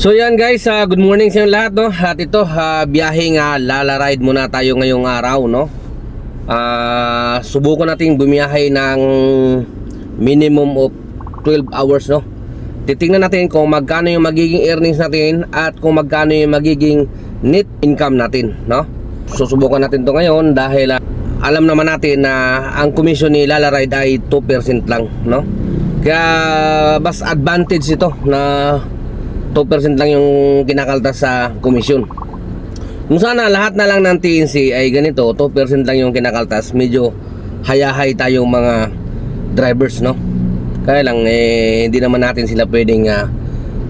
So yan guys, good morning sa inyo lahat, no? At ito, biyaheng Lala ride muna tayo ngayong araw, no? Subukan natin bumiyahe ng minimum of 12 hours, no? Titingnan natin kung magkano yung magiging earnings natin at kung magkano yung magiging net income natin, no? Susubukan natin to ngayon dahil alam naman natin na ang commission ni Lala ride ay 2% lang, no? Kaya mas advantage ito na 2% lang yung kinakaltas sa komisyon. Kung sana lahat na lang ng TNC ay ganito, 2% lang yung kinakaltas, medyo hayahay tayong mga drivers, no? Kaya lang hindi naman natin sila pwedeng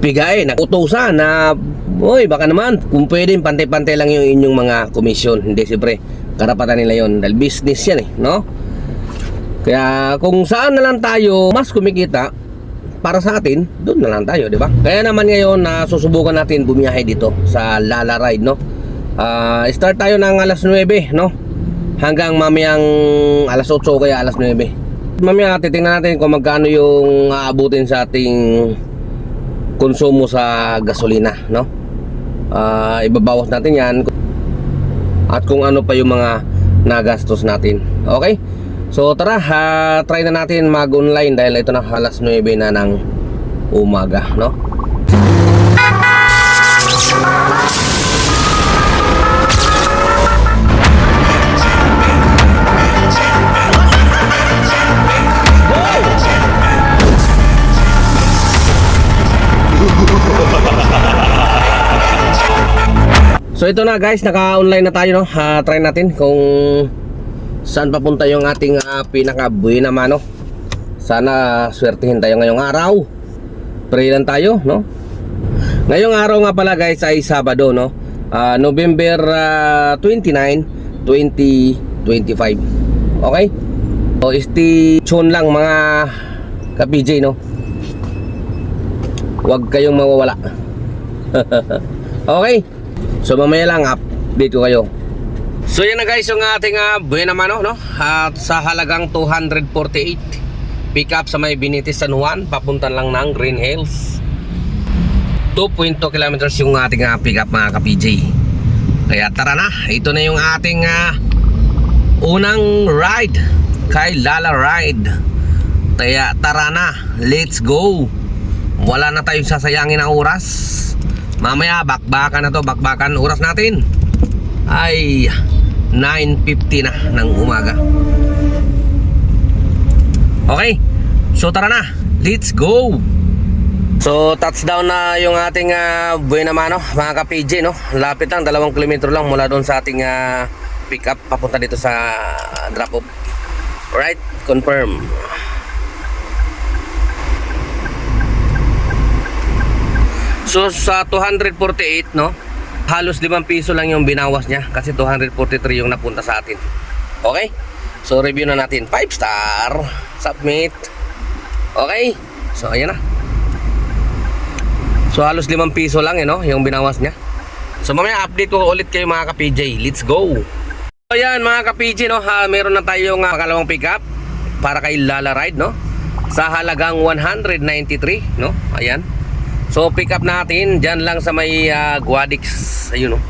pigain, utusan na oy baka naman kung pwedeng pantay-pantay lang yung inyong mga komisyon. Hindi, siyempre karapatan nila yon dahil business yan, no? Kaya kung saan na lang tayo mas kumikita para sa atin, doon na lang tayo, di ba? Kaya naman ngayon susubukan natin bumiyahe dito sa Lala ride, no? Start tayo ng alas 9, no? Hanggang mamayang alas 8 kaya alas 9. Mamaya titingnan natin kung magkano yung aabutin sa ating konsumo sa gasolina, no? Ibabawas natin yan at kung ano pa yung mga nagastos natin. Okay? So tara, try na natin mag-online dahil ito na alas 9 na ng umaga, no? So ito na guys, naka-online na tayo, no? Try natin kung saan papunta yung ating pinaka-buena mano. Sana swertihin tayo ngayong araw. Pray lang tayo, no? Ngayong araw nga pala guys ay Sabado, no? November 29, 2025. Okay? So stay tuned lang mga ka-PJ, no? Huwag kayong mawawala. Okay? So mamaya lang update ko kayo. So yan na guys yung ating buena mano, no? At sa halagang 248, pick up sa may Benitez San Juan, papuntan lang ng Green Hills. 2.2 kilometers yung ating pick up mga ka-PJ. Kaya tara na, ito na yung ating unang ride kay Lala ride. Kaya tara na, let's go. Wala na tayong sasayangin na oras. Mamaya bakbakan na to, bakbakan oras natin ay 9:50 na ng umaga. Okay, so tara na, let's go. So touchdown na yung ating buena mano mga ka-PJ, no? Lapit lang, 2 kilometro lang mula doon sa ating pick up papunta dito sa drop off. Alright, confirm. So sa 248, no? Halos 5 piso lang yung binawas niya kasi 243 yung napunta sa atin. Okay? So review na natin. 5 star. Submit. Okay? So ayan na. So halos 5 piso lang, no? Yung binawas niya. So mamaya update ko ulit kayo mga ka-PJ. Let's go. So ayan mga ka-PJ, no? Meron na tayong pangalawang pick up para kay Lala ride, no? Sa halagang 193, no? Ayan. So pick up natin dyan lang sa may Guadix. Ayun, no?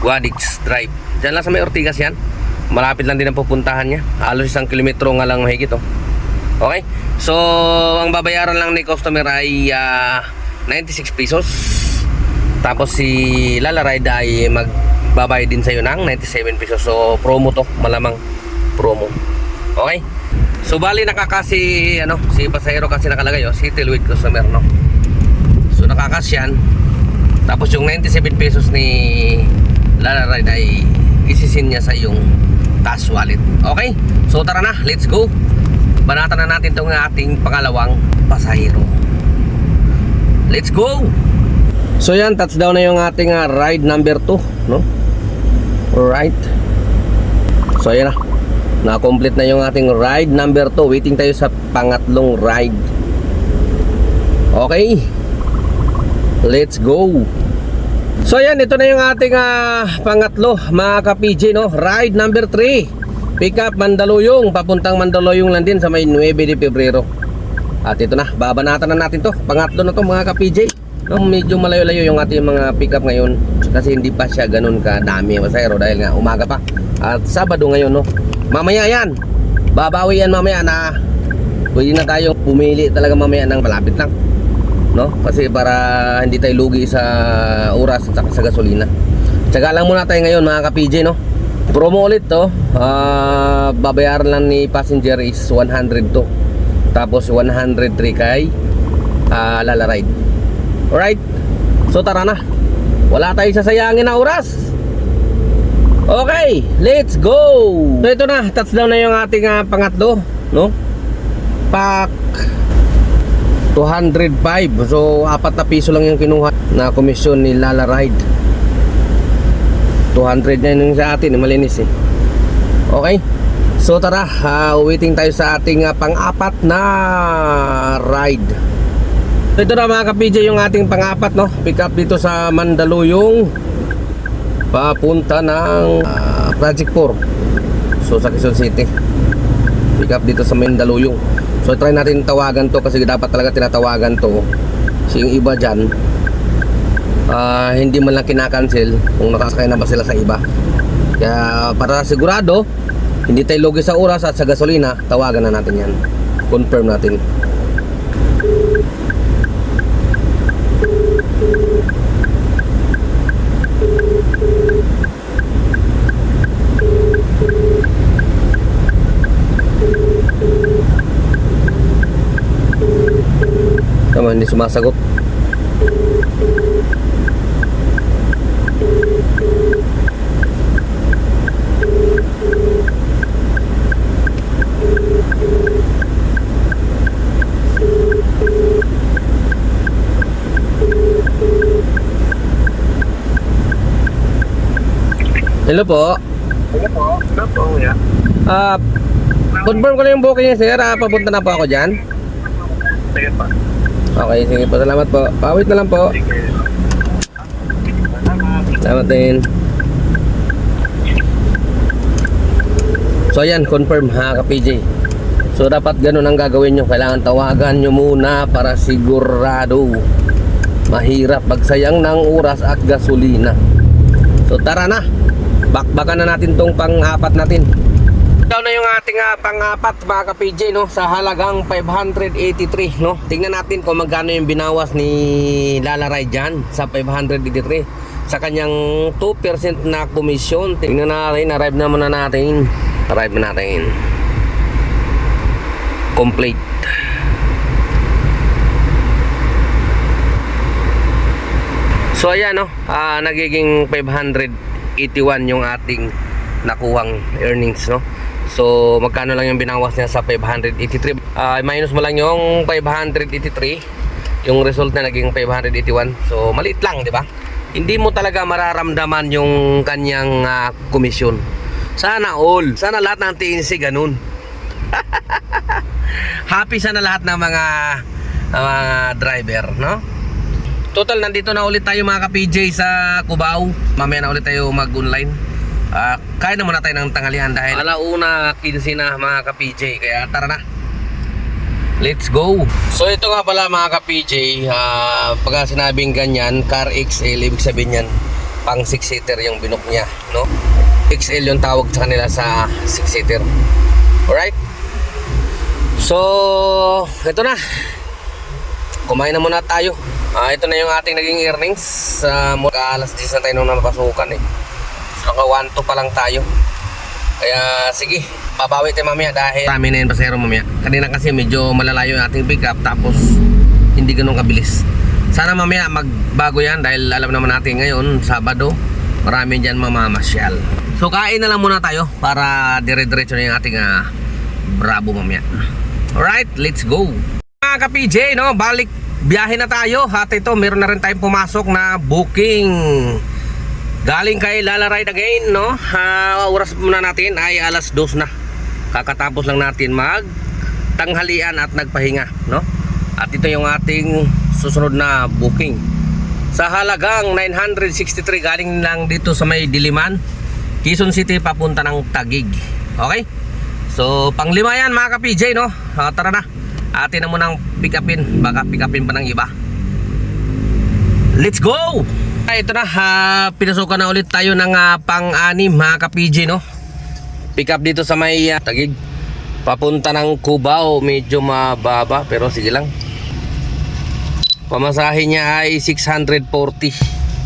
Guadix Drive. Dyan lang sa may Ortigas yan. Malapit lang din ang pupuntahan niya. Halos 1 kilometro nga lang mahigit, oh. Okay? So ang babayaran lang ni customer ay 96 pesos. Tapos si Lala ride ay magbabayad din sa'yo ng 97 pesos. So promo to, malamang promo. Okay? So bali nakakasi si pasahero kasi nakalagay, settle with customer, no? So nakakasyan. Tapos yung 97 pesos ni Lala ride ay isisin niya sa yung cash wallet. Okay? So tara na, let's go. Banatan na natin itong ating pangalawang pasahero. Let's go. So yan, touchdown na yung ating ride number 2, no? Alright. So yan na, na-complete na yung ating ride number 2. Waiting tayo sa pangatlong ride. Okay, let's go. So yan, ito na yung ating pangatlo mga ka-PJ, no? Ride number 3, pick up Mandaluyong, papuntang Mandaluyong lang din sa may 9 de Pebrero. At ito na, babanatan na natin to. Pangatlo na to mga ka-PJ. No, medyo malayo-layo yung ating mga pick-up ngayon kasi hindi pa siya ganun kadami ang pasahero dahil nga umaga pa at Sabado ngayon, no. Mamaya yan, babawi yan mamaya na pwede na tayong pumili talaga mamaya ng malapit lang, no, kasi para hindi tayo lugi sa oras at sa gasolina. Tsaga lang muna tayo ngayon mga ka-PJ, no. Promo ulit to, babayaran lang ni passenger is 100 to, tapos 103 kay Lala Ride. Alright, so tara na, wala tayong sasayangin na oras. Okay, let's go. So ito na, touchdown na yung ating pangatlo, no. Pack 205. So 4 na piso lang yung kinuha na komisyon ni Lala Ride. 200 na yun sa atin, malinis eh. Okay, so tara, waiting tayo sa ating pang-apat na ride. Ito na mga ka-PJ yung ating pang-apat, no. Pick up dito sa Mandaluyong papunta ng Project 4. So sa Quezon City. Pick up dito sa Mandaluyong. So try natin tawagan to kasi dapat talaga tinatawagan to. Kasi yung iba dyan hindi man lang kinakancel kung nakasakay na ba sila sa iba. Kaya para sigurado hindi tayo lugi sa oras at sa gasolina, tawagan na natin yan. Confirm natin. Tama, hindi sumasagot. Hello po. Hello po. Hello po, yeah. Confirm ko na yung booking niya, sir. Papunta na po ako dyan. Sige pa. Okay, sige po. Salamat po. Pawit na lang po. Sige. Salamat. Salamat din. So ayan, confirm ha ka-PJ. So dapat ganun ang gagawin nyo. Kailangan tawagan nyo muna para sigurado. Mahirap pagsayang ng oras at gasolina. So tara na, bakbakan na natin tong pang-apat natin. Ito na yung ating pang-apat mga ka-PJ, no, sa halagang 583, no. Tingnan natin kung magkano yung binawas ni Lala Ride dyan sa 583 sa kanyang 2% na komisyon. Tingnan natin, arrive na muna natin. Arrive na natin. Complete. So ayan, no, nagiging 581 yung ating nakuhang earnings, no. So magkano lang yung binawas niya sa 583, minus mo lang yung 583, yung result na naging 581. So maliit lang, di ba? Hindi mo talaga mararamdaman yung kanyang komisyon. Sana all, sana lahat ng TNC ganun. Happy sana lahat ng mga driver, no. Total, nandito na ulit tayo mga ka-PJ sa Cubao. Mamaya na ulit tayo mag-online. Kain na muna tayo ng tanghalian dahil alauna 15 na mga ka-PJ. Kaya tara na, let's go. So ito nga pala mga ka-PJ, pagka sinabing ganyan, Car XL, ibig sabihin yan pang 6-seater yung binok niya, no? XL yung tawag sa kanila sa 6-seater. Alright. So ito na, kumain na muna tayo. Ito na yung ating naging earnings. Alas 10 na tayo nung napasukan eh. So naka 1-2 pa lang tayo. Kaya sige, babawi tayo mamaya dahil marami na yun pasero mamaya. Kanina kasi medyo malalayo yung ating pick up, tapos hindi ganun kabilis. Sana mamaya magbago yan dahil alam naman natin ngayon Sabado marami dyan mamamasyal. So kain na lang muna tayo para dire-diretso na yung ating Bravo mamaya. Alright, let's go mga ka-PJ, no, balik biyahe na tayo. At ito, meron na rin tayong pumasok na booking galing kay Lala Ride again, no. Oras muna natin ay alas 2 na. Kakatapos lang natin mag tanghalian at nagpahinga, no. At ito yung ating susunod na booking sa halagang 963, galing lang dito sa may Diliman, Quezon City papunta ng Taguig. Okay, so panglima yan mga ka-PJ, no. Tara na, atin na munang pick upin, baka pick upin pa ng iba. Let's go! Ito na, pinasukan na ulit tayo ng pang-anim mga ka-PJ, no? Pick up dito sa may Taguig. Papunta ng Cubao, medyo mababa pero sige lang. Pamasahe niya ay 640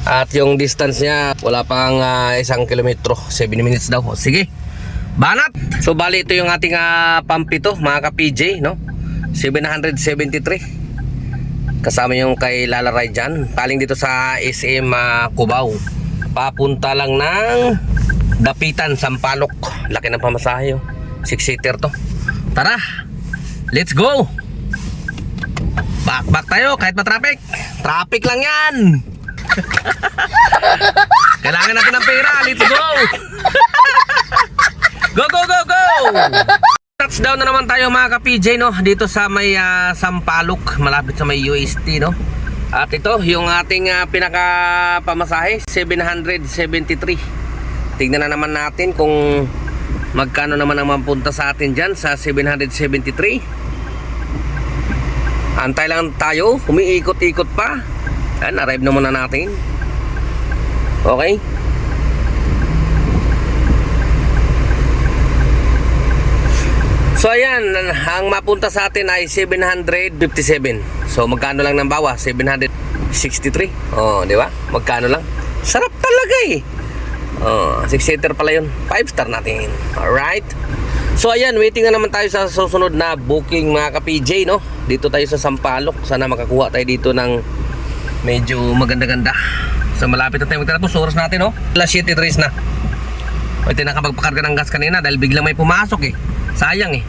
at yung distance niya wala pang 1 kilometro, 7 minutes daw. Sige, banat! So bali ito yung ating pampito mga ka-PJ, no? 773 kasama yung kay Lalaray dyan. Paling dito sa SM Cubao. Papunta lang ng Dapitan, Sampaloc. Laki ng pamasahe, 6-seater to. Tara, let's go. Back tayo kahit pa-traffic. Traffic lang yan. Kailangan natin ng pera. Let's go. Go, go, go, go. Touchdown na naman tayo mga ka-PJ, no? Dito sa may Sampaloc, malapit sa may UST, no? At ito yung ating pinaka-pamasahe, 773. Tignan na naman natin kung magkano naman ang mapunta sa atin dyan sa 773. Antay lang tayo, umiikot-ikot pa. Ayan, arrive na muna natin. Okay. So ayan, ang mapunta sa atin ay 757. So magkano lang ng bawa? 763. Oh, di ba? Magkano lang? Sarap talaga eh. Oh, 6-seater pala yun. 5-star natin. Alright. So ayan, waiting na naman tayo sa susunod na booking mga ka-PJ, no? Dito tayo sa Sampaloc. Sana makakuha tayo dito ng medyo maganda-ganda. So malapit na tayo magtatapos. Oras natin, no? Alas 7:03 na. Ito nakapagpakarga ng gas kanina dahil biglang may pumasok eh. Sayang eh.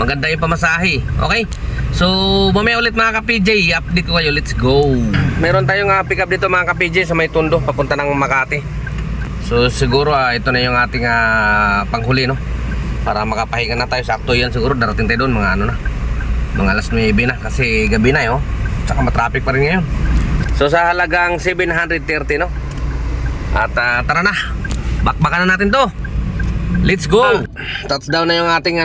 Maganda yung pamasahe. Okay? So mamaya ulit mga ka-PJ, update ko kayo. Let's go. Meron tayong pick up dito mga ka-PJ sa may Tondo, papunta ng Makati. So siguro ito na yung ating panghuli, no? Para makapahinga na tayo. Sakto yan siguro, darating tayo doon mga ano na, mga alas 9 na kasi gabi na, tsaka matraffic pa rin ngayon. So sa halagang 730, no? At tara na, bakbakan na natin to. Let's go. Touchdown na yung ating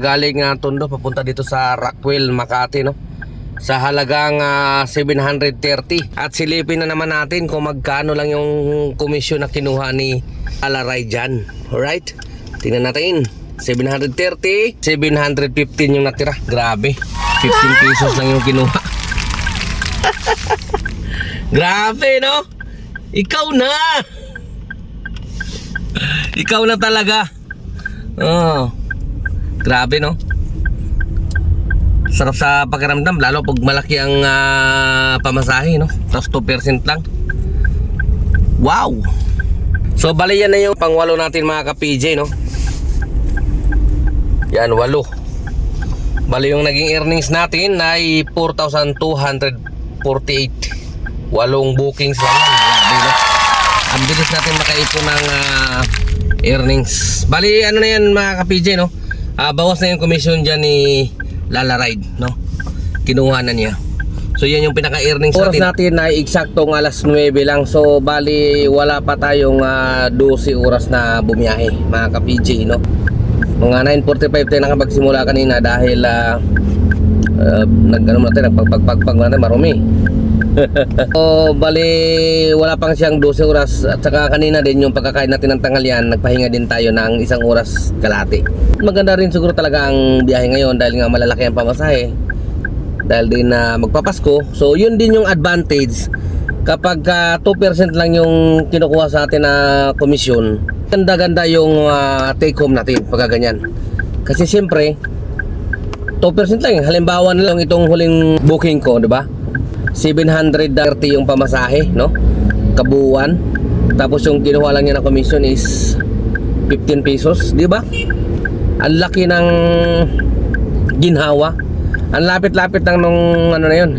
galing Tondo papunta dito sa Rockwell, Makati, no? Sa halagang 730. At silipin na naman natin kung magkano lang yung komisyon na kinuha ni Alaray dyan. Alright, tingnan natin. 730, 715 yung natira. Grabe, 15 pesos lang yung kinuha. Grabe, no? Ikaw na. Ikaw na talaga. Oh, grabe, no? Sarap sa pakiramdam, lalo pag malaki ang pamasahe, no? Tapos 2% lang. Wow. So bali yan na yung pang-8 natin mga ka-PJ, no? Yan, 8. Bali yung naging earnings natin ay 4,248. 8 bookings lang yan. Grabe, no? Ang bilis natin makaipon ng earnings. Bali ano na yan mga ka-PJ, no? Bawas na yung commission dyan ni Lalaray, no? Kinuha na niya. So yan yung pinaka-earnings natin. Oras natin ay eksaktong alas 9 lang. So bali wala pa tayong 12 oras na bumiyahe mga ka-PJ, no? Mga 9:45 tayo nakapagsimula kanina dahil nagpagpagpag natin marumi. So bali wala pang siyang 12 oras. At saka kanina din yung pagkakain natin ng tanghalian, nagpahinga din tayo ng 1 oras kalahati. Maganda rin siguro talaga ang biyahe ngayon dahil nga malalaki ang pamasahe, dahil din na magpapasko. So yun din yung advantage kapag 2% lang yung kinukuha sa atin na komisyon. Ganda-ganda yung take home natin pagka ganyan. Kasi siyempre 2% lang. Halimbawa na lang itong huling booking ko, di ba? 730 yung pamasahe, no? Kabuuan. Tapos yung kinuha lang niya na commission is 15 pesos, di ba? Ang laki ng ginhawa. Ang lapit-lapit lang nung ano na yun,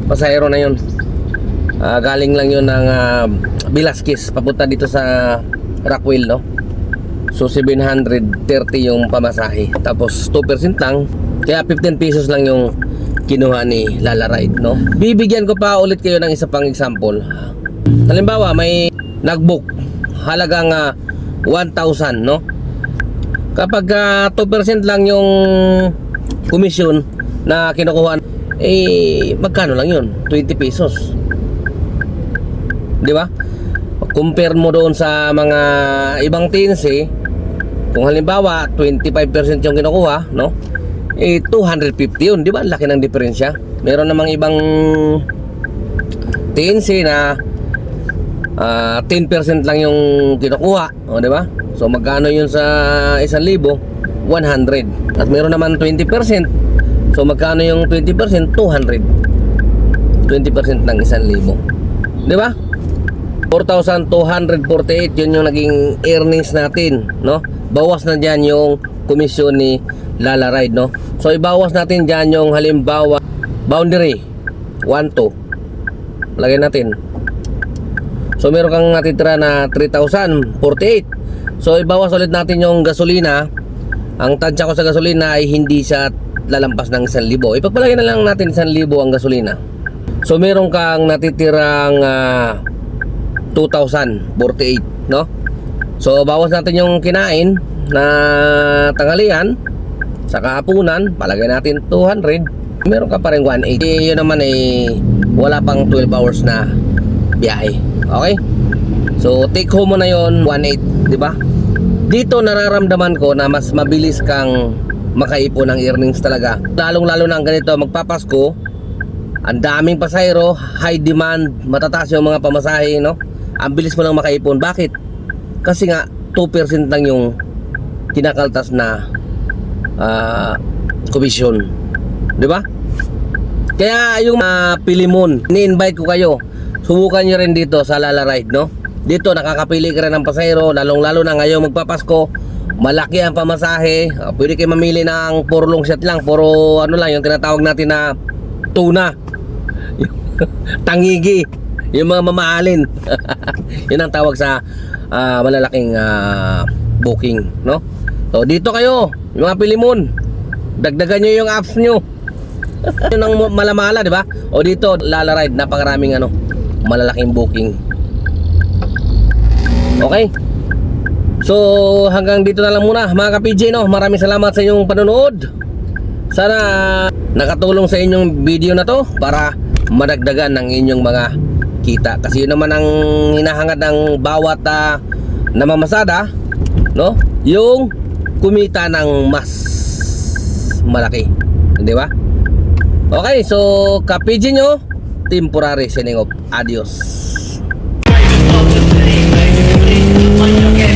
pasahero na yun. Galing lang yun ng Velasquez papunta dito sa Rockwell, no? So 730 yung pamasahe. Tapos 2% lang, kaya 15 pesos lang yung kinuha ni Lalaray, no? Bibigyan ko pa ulit kayo ng isa pang example. Halimbawa may nagbook halagang 1,000, no? Kapag 2% lang yung komisyon na kinukuha, magkano lang yun? 20 pesos. di ba? Compare mo doon sa mga ibang TNC, kung halimbawa 25% yung kinukuha, no? Eh 250 yun, di ba? Laki ng diferensya. Meron namang ibang TNC na 10% lang yung kinukuha, o di ba? So magkano yun sa 1,000? 100. At meron naman 20%. So magkano yung 20%? 200. 20% ng 1,000. Di ba? 4,248 yun yung naging earnings natin, no? Bawas na dyan yung komisyon ni Lala Ride, no? So ibawas natin dyan yung halimbawa boundary 1,2. Lagay natin. So meron kang natitira na 3,048. So ibawas ulit natin yung gasolina. Ang tansya ko sa gasolina ay hindi siya lalampas ng 1,000. Ipagpalagay na lang natin 1,000 ang gasolina. So meron kang natitirang 2,048, no? So bawas natin yung kinain na tanghalian sa kahapunan, palagay natin 200. Meron ka pa rin 180. Yun naman eh wala pang 12 hours na biyahe. Okay? So take home mo na yon 1.8, di ba? Dito nararamdaman ko na mas mabilis kang makaipon ng earnings talaga. Lalong-lalo na ang ganito magpapasko, ang daming pasahero, high demand, matataas yung mga pamasahe, no? Ang bilis mo lang makaipon. Bakit? Kasi nga 2% lang yung kinakaltas na komisyon, di ba? Kaya yung Pilimon, ni-invite ko kayo, subukan nyo rin dito sa Lala Ride, no? Dito nakakapili ka rin ng pasahero, lalong-lalo na ngayong magpapasko, malaki ang pamasahe. Pwede kayo mamili ng puro long shot lang, puro ano lang, yung tinatawag natin na tuna. Tangigi, yung mga mamahalin. Yun ang tawag sa malalaking booking, no? So dito kayo, yung mga Pilimon, dagdagan nyo yung apps nyo. Yun ang malamala, di ba? O dito, Lala Ride, napakaraming malalaking booking. Okay? So hanggang dito na lang muna mga ka-PJ, no? Maraming salamat sa inyong panonood. Sana nakatulong sa inyong video na to para madagdagan ng inyong mga kita. Kasi yun naman ang hinahangad ng bawat namamasada, no? Yung kumita ng mas malaki, di ba? Okay, so ka-PJ nyo, temporary signing off. Adios. Like you get